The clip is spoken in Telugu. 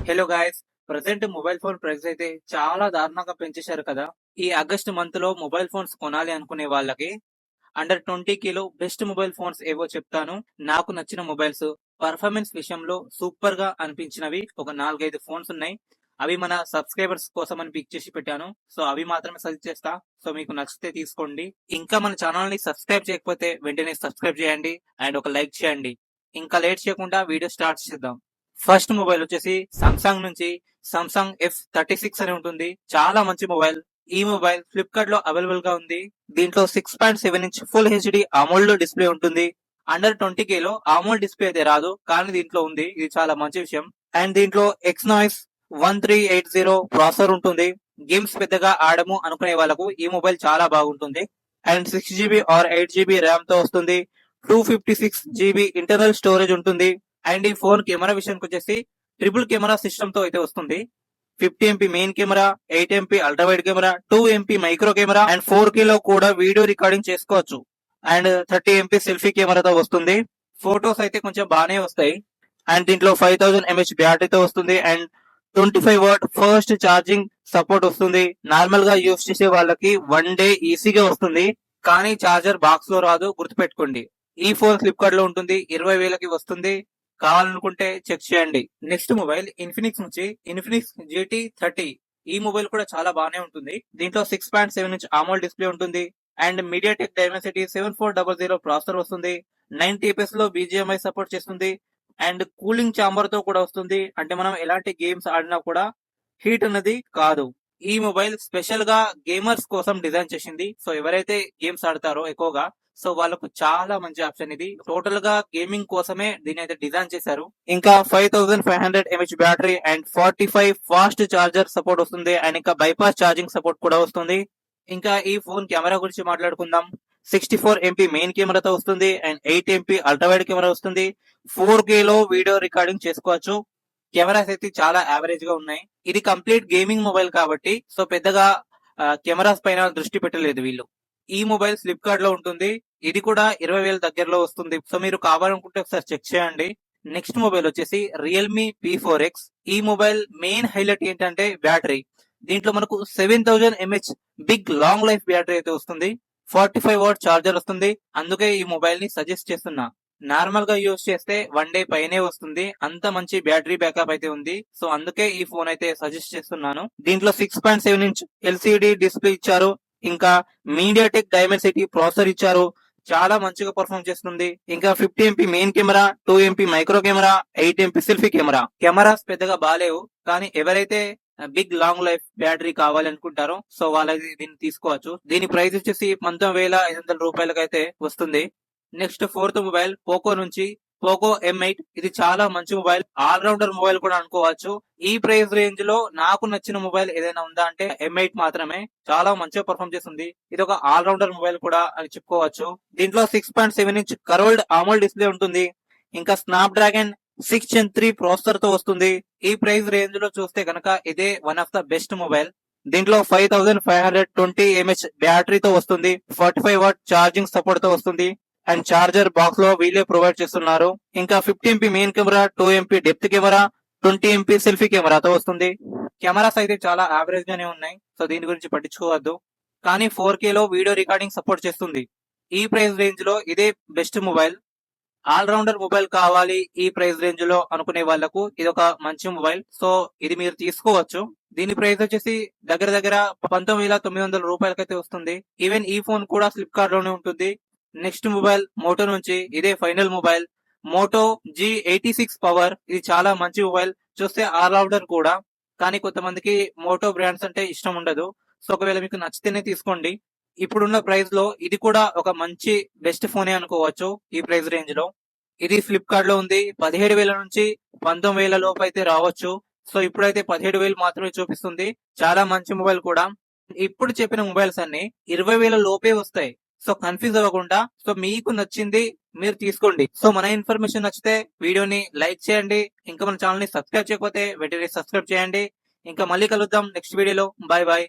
Hello guys. Present mobile phone price అయితే చాలా దారుణంగా పెంచేశారు కదా. ఈ ఆగస్ట్ మంత్ లో మొబైల్ ఫోన్స్ కొనాలి అనుకునే వాళ్ళకి under 20 kilo best mobile phones ఏవో చెప్తాను. నాకు నచ్చిన మొబైల్స్, పర్ఫార్మెన్స్ విషయంలో సూపర్ గా అనిపించినవి ఒక 4-5 ఫోన్స్ ఉన్నాయి. అవి మన సబ్స్క్రైబర్స్ కోసం అని పిక్ చేసి పెట్టాను. సో అవి మాత్రమే సజెస్ట్ చేస్తా. సో మీకు నచ్చితే తీసుకోండి. ఇంకా మన ఛానల్ ని సబ్స్క్రైబ్ చేయకపోతే వెంటనే సబ్స్క్రైబ్ చేయండి అండ్ ఒక లైక్ చేయండి. ఇంకా లేట్ చేయకుండా వీడియో స్టార్ట్ చేద్దాం. ఫస్ట్ మొబైల్ వచ్చేసి సామ్సంగ్ నుంచి సామ్సంగ్ F36 అని ఉంటుంది. చాలా మంచి మొబైల్. ఈ మొబైల్ ఫ్లిప్కార్ట్ లో అవైలబుల్ గా ఉంది. దీంట్లో 6.7 inch full HD AMOLED display ఉంటుంది. అండర్ 20K అమోల్డ్ డిస్ప్లే అయితే రాదు, కానీ దీంట్లో ఉంది. ఇది చాలా మంచి విషయం. అండ్ దీంట్లో ఎక్స్నాయిస్ 1380 ప్రాసెసర్ ఉంటుంది. గేమ్స్ పెద్దగా ఆడము అనుకునే వాళ్ళకు ఈ మొబైల్ చాలా బాగుంటుంది. And 6 GB or 8 GB RAM తో వస్తుంది. 256 GB ఇంటర్నల్ స్టోరేజ్ ఉంటుంది. అండ్ ఈ ఫోన్ కెమెరా విషయానికి వచ్చేసి ట్రిపుల్ కెమెరా సిస్టమ్ తో అయితే వస్తుంది. 50 MP main camera, 8 MP ultra wide camera, 2 MP micro camera and 4K లో కూడా వీడియో రికార్డింగ్ చేసుకోవచ్చు. అండ్ 30 MP సెల్ఫీ కెమెరాతో వస్తుంది. ఫోటోస్ అయితే కొంచెం బాగానే వస్తాయి. అండ్ దీంట్లో 5000 mAh బ్యాటరీతో వస్తుంది. And 25 W first charging support వస్తుంది. నార్మల్ గా యూస్ చేసే వాళ్ళకి 1 డే ఈజీగా వస్తుంది. కానీ చార్జర్ బాక్స్ లో రాదు, గుర్తుపెట్టుకోండి. ఈ ఫోన్ ఫ్లిప్కార్ట్ లో ఉంటుంది. 20,000కి వస్తుంది. కావాలనుకుంటే చెక్ చేయండి. నెక్స్ట్ మొబైల్ ఇన్ఫినిక్స్ నుంచి ఇన్ఫినిక్స్ GT30. ఈ మొబైల్ కూడా చాలా బాగానే ఉంటుంది. దీంట్లో 6.7 ఇంచ్ AMOLED డిస్ప్లే ఉంటుంది. అండ్ మీడియాటెక్ డైమెన్సిటీ 7400 ప్రాసెసర్ వస్తుంది. 90 FPS లో BGMI సపోర్ట్ చేస్తుంది. అండ్ కూలింగ్ చాంబర్ తో కూడా వస్తుంది. అంటే మనం ఎలాంటి గేమ్స్ ఆడినా కూడా హీట్ అనేది కాదు. ఈ మొబైల్ స్పెషల్ గా గేమర్స్ కోసం డిజైన్ చేసింది. సో ఎవరైతే గేమ్స్ ఆడతారో ఎక్కువగా, సో వాళ్ళకు చాలా మంచి ఆప్షన్ ఇది. టోటల్ గా గేమింగ్ కోసమే దీని అయితే డిజైన్ చేశారు. ఇంకా 5500 mAh battery and 45 fast charger support వస్తుంది. అండ్ ఇంకా బైపాస్ ఛార్జింగ్ సపోర్ట్ కూడా వస్తుంది. ఇంకా ఈ ఫోన్ కెమెరా గురించి మాట్లాడుకుందాం. 64 MP మెయిన్ కెమెరాతో వస్తుంది. And 8 MP ultra wide camera వస్తుంది. 4K లో వీడియో రికార్డింగ్ చేసుకోవచ్చు. కెమెరాస్ అయితే చాలా యావరేజ్ గా ఉన్నాయి. ఇది కంప్లీట్ గేమింగ్ మొబైల్ కాబట్టి సో పెద్దగా కెమెరాస్ పైన దృష్టి పెట్టలేదు వీళ్ళు. ఈ మొబైల్ ఫ్లిప్కార్ట్ లో ఉంటుంది. ఇది కూడా 20,000 దగ్గరలో వస్తుంది. సో మీరు కావాలనుకుంటే ఒకసారి చెక్ చేయండి. నెక్స్ట్ మొబైల్ వచ్చేసి రియల్మీ P4X. ఈ మొబైల్ మెయిన్ హైలైట్ ఏంటంటే బ్యాటరీ. దీంట్లో మనకు 7000 mAh big long life battery అయితే వస్తుంది. 45 W చార్జర్ వస్తుంది. అందుకే ఈ మొబైల్ ని సజెస్ట్ చేస్తున్నా. నార్మల్ గా యూజ్ చేస్తే 1 డే పైనే వస్తుంది. అంత మంచి బ్యాటరీ బ్యాకప్ అయితే ఉంది. సో అందుకే ఈ ఫోన్ అయితే సజెస్ట్ చేస్తున్నాను. దీంట్లో 6.7 ఇంచ్ LCD డిస్ప్లే ఇచ్చారు. ఇంకా మీడియాటెక్ డైమెన్సిటీ ప్రాసెసర్ ఇచ్చారు. చాలా మంచిగా పర్ఫార్మ్ చేస్తుంది. ఇంకా 50 MP main camera, 2 MP micro camera, 8 MP selfie camera. Cameras పెద్దగా బాలేవు, కానీ ఎవరైతే బిగ్ లాంగ్ లైఫ్ బ్యాటరీ కావాలనుకుంటారో సో వాళ్ళకి దీన్ని తీసుకోవచ్చు. దీని ప్రైస్ వచ్చేసి 19,500 రూపాయలకి అయితే వస్తుంది. నెక్స్ట్ ఫోర్త్ మొబైల్ పోకో నుంచి పోకో M8. ఇది చాలా మంచి మొబైల్, ఆల్ రౌండర్ మొబైల్ కూడా అనుకోవచ్చు. ఈ ప్రైస్ రేంజ్ లో నాకు నచ్చిన మొబైల్ ఏదైనా ఉందా అంటే M8 మాత్రమే. చాలా మంచిగా పర్ఫార్మ్ చేస్తుంది. ఇది ఒక ఆల్ రౌండర్ మొబైల్ కూడా అని చెప్పుకోవచ్చు. దీంట్లో 6.7 ఇంచ్ కర్వ్డ్ AMOLED డిస్ప్లే ఉంటుంది. ఇంకా స్నాప్ డ్రాగన్ 6 Gen 3 ప్రాసెసర్ తో వస్తుంది. ఈ ప్రైస్ రేంజ్ లో చూస్తే కనుక ఇదే one of the best mobile. దీంట్లో 5520 mAh బ్యాటరీతో వస్తుంది. 45 W ఛార్జింగ్ సపోర్ట్ తో వస్తుంది. అండ్ చార్జర్ బాక్స్ లో వీళ్ళే ప్రొవైడ్ చేస్తున్నారు. ఇంకా 50 MP main camera, 2 MP depth camera, 20 MP selfie కెమెరాతో వస్తుంది. కెమెరాస్ అయితే చాలా యావరేజ్ గానే ఉన్నాయి. సో దీని గురించి పట్టించుకోవద్దు. కానీ 4K లో వీడియో రికార్డింగ్ సపోర్ట్ చేస్తుంది. ఈ ప్రైస్ రేంజ్ లో ఇదే best mobile. All rounder mobile కావాలి ఈ ప్రైస్ రేంజ్ లో అనుకునే వాళ్లకు ఇది ఒక మంచి మొబైల్. సో ఇది మీరు తీసుకోవచ్చు. దీని ప్రైస్ వచ్చేసి దగ్గర దగ్గర 19,900 రూపాయలకైతే వస్తుంది. ఈవెన్ ఈ ఫోన్ కూడా ఫ్లిప్కార్ట్ లోనే ఉంటుంది. నెక్స్ట్ మొబైల్ మోటో నుంచి ఇదే final mobile, Moto G86 power. ఇది చాలా మంచి మొబైల్. చూస్తే ఆల్ రౌండర్ కూడా, కానీ కొంతమందికి మోటో బ్రాండ్స్ అంటే ఇష్టం ఉండదు. సో ఒకవేళ మీకు నచ్చితేనే తీసుకోండి. ఇప్పుడున్న ప్రైస్ లో ఇది కూడా ఒక మంచి బెస్ట్ ఫోనే అనుకోవచ్చు. ఈ ప్రైస్ రేంజ్ లో ఇది ఫ్లిప్కార్ట్ లో ఉంది. 17,000 నుంచి 19,000 లోపు అయితే రావచ్చు. సో ఇప్పుడైతే 17,000 మాత్రమే చూపిస్తుంది. చాలా మంచి మొబైల్ కూడా. ఇప్పుడు చెప్పిన మొబైల్స్ అన్ని 20,000 లోపే వస్తాయి. సో కన్ఫ్యూజ్ అవ్వకుండా సో మీకు నచ్చింది మీరు తీసుకోండి. సో మన ఇన్ఫర్మేషన్ నచ్చితే వీడియోని లైక్ చేయండి. ఇంకా మన ఛానల్ ని సబ్స్క్రైబ్ చేయకపోతే వెంటనే సబ్స్క్రైబ్ చేయండి. ఇంకా మళ్ళీ కలుద్దాం నెక్స్ట్ వీడియోలో. Bye bye.